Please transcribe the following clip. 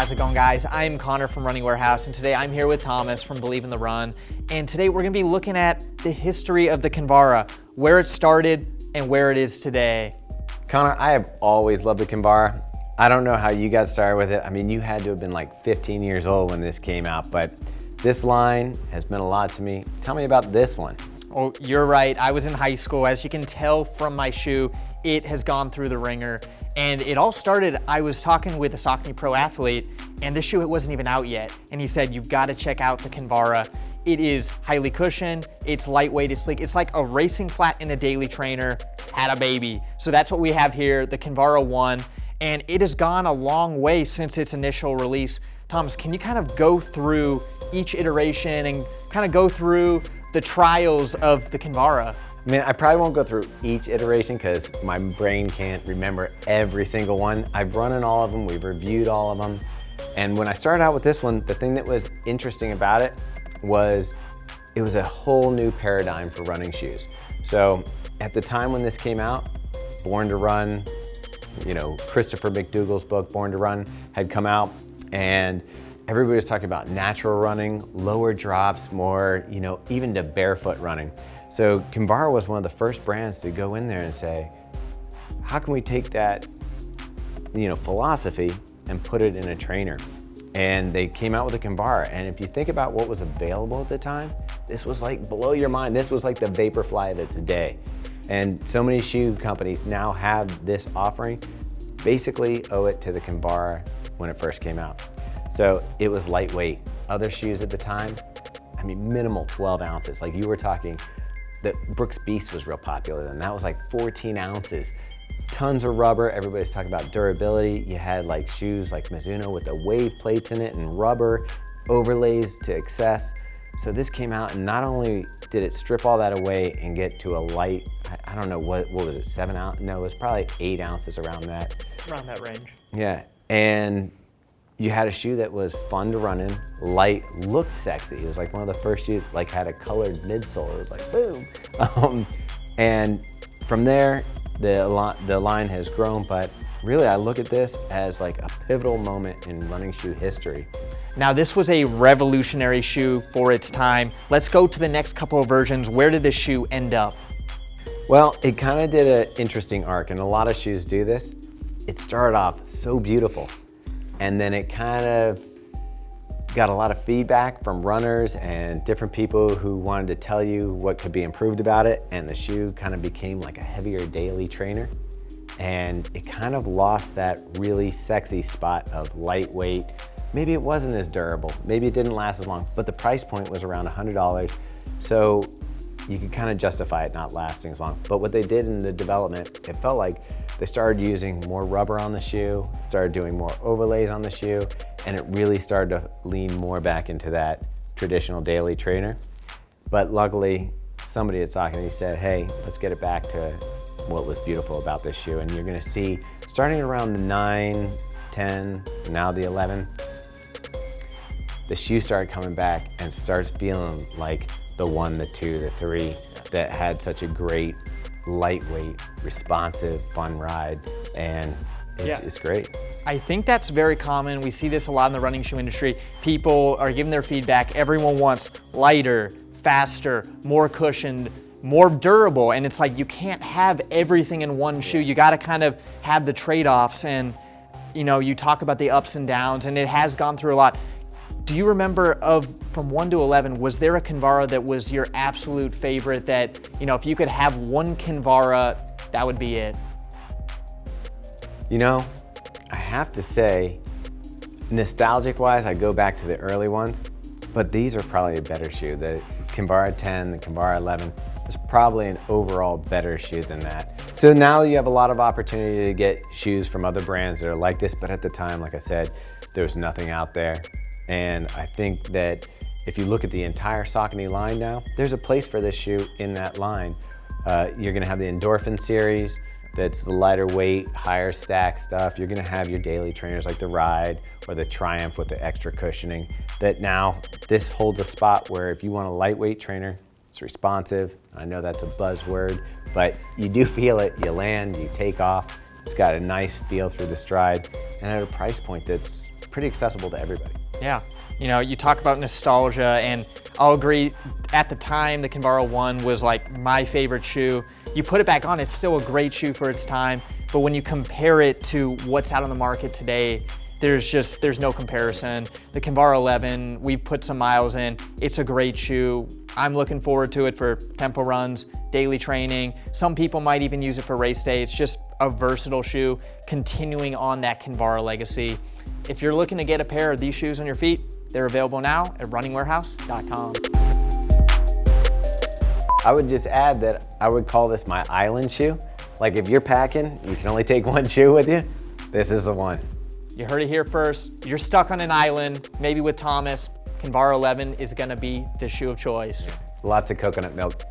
How's it going, guys? I'm Connor from Running Warehouse, and today I'm here with Thomas from Believe in the Run. And today we're gonna be looking at the history of the Kinvara, where it started and where it is today. Connor, I have always loved the Kinvara. I don't know how you got started with it. I mean, you had to have been like 15 years old when this came out, but this line has meant a lot to me. Tell me about this one. Oh, you're right. I was in high school. As you can tell from my shoe, it has gone through the ringer. And it all started, I was talking with a Saucony pro athlete, and this shoe, it wasn't even out yet. And he said, you've got to check out the Kinvara. It is highly cushioned, it's lightweight, it's sleek. It's like a racing flat in a daily trainer had a baby. So that's what we have here, the Kinvara 1. And it has gone a long way since its initial release. Thomas, can you kind of go through each iteration and kind of go through the trials of the Kinvara? I mean, I probably won't go through each iteration because my brain can't remember every single one. I've run in all of them, we've reviewed all of them. And when I started out with this one, the thing that was interesting about it was a whole new paradigm for running shoes. So at the time when this came out, Born to Run, you know, Christopher McDougall's book, Born to Run, had come out, and everybody was talking about natural running, lower drops, more, you know, even to barefoot running. So Kinvara was one of the first brands to go in there and say, how can we take that, you know, philosophy and put it in a trainer? And they came out with a Kinvara. And if you think about what was available at the time, this was like blow your mind. This was like the Vaporfly of its day. And so many shoe companies now have this offering, basically owe it to the Kinvara when it first came out. So it was lightweight. Other shoes at the time, I mean, minimal 12 ounces. Like you were talking, the Brooks Beast was real popular, and that was like 14 ounces. Tons of rubber, everybody's talking about durability. You had like shoes like Mizuno with the wave plates in it and rubber overlays to excess. So this came out, and not only did it strip all that away and get to a light, I don't know, what was it, 7 ounce? No, it was probably 8 ounces around that. Around that range. Yeah, and you had a shoe that was fun to run in, light, looked sexy. It was like one of the first shoes, like had a colored midsole. It was like, boom. And from there, the line has grown, but really I look at this as like a pivotal moment in running shoe history. Now this was a revolutionary shoe for its time. Let's go to the next couple of versions. Where did the shoe end up? Well, it kind of did an interesting arc, and a lot of shoes do this. It started off so beautiful, and then it kind of got a lot of feedback from runners and different people who wanted to tell you what could be improved about it, and the shoe kind of became like a heavier daily trainer. And it kind of lost that really sexy spot of lightweight. Maybe it wasn't as durable, maybe it didn't last as long, but the price point was around $100. So you could kind of justify it not lasting as long. But what they did in the development, it felt like they started using more rubber on the shoe, started doing more overlays on the shoe, and it really started to lean more back into that traditional daily trainer. But luckily, somebody at Saucony said, hey, let's get it back to what was beautiful about this shoe. And you're gonna see, starting around the 9, 10, now the 11, the shoe started coming back and starts feeling like the 1, the 2, the 3 that had such a great, lightweight, responsive, fun ride, and it's great. I think that's very common. We see this a lot in the running shoe industry. People are giving their feedback. Everyone wants lighter, faster, more cushioned, more durable, and it's like you can't have everything in one shoe. You got to kind of have the trade-offs, and you know, you talk about the ups and downs, and it has gone through a lot. Do you remember from 1 to 11, was there a Kinvara that was your absolute favorite that, you know, if you could have one Kinvara, that would be it? You know, I have to say, nostalgic-wise, I go back to the early ones, but these are probably a better shoe. The Kinvara 10, the Kinvara 11 is probably an overall better shoe than that. So now you have a lot of opportunity to get shoes from other brands that are like this, but at the time, like I said, there was nothing out there. And I think that if you look at the entire Saucony line now, there's a place for this shoe in that line. You're gonna have the Endorphin series, that's the lighter weight, higher stack stuff. You're gonna have your daily trainers like the Ride or the Triumph with the extra cushioning. That now, this holds a spot where if you want a lightweight trainer, it's responsive. I know that's a buzzword, but you do feel it, you land, you take off. It's got a nice feel through the stride, and at a price point that's pretty accessible to everybody. Yeah, you know, you talk about nostalgia, and I'll agree, at the time, the Kinvara 1 was like my favorite shoe. You put it back on, it's still a great shoe for its time, but when you compare it to what's out on the market today, there's no comparison. The Kinvara 11, we've put some miles in, it's a great shoe. I'm looking forward to it for tempo runs, daily training. Some people might even use it for race day. It's just a versatile shoe, continuing on that Kinvara legacy. If you're looking to get a pair of these shoes on your feet, they're available now at runningwarehouse.com. I would just add that I would call this my island shoe. Like if you're packing, you can only take one shoe with you, this is the one. You heard it here first. You're stuck on an island, maybe with Thomas, Kinvara 11 is gonna be the shoe of choice. Lots of coconut milk.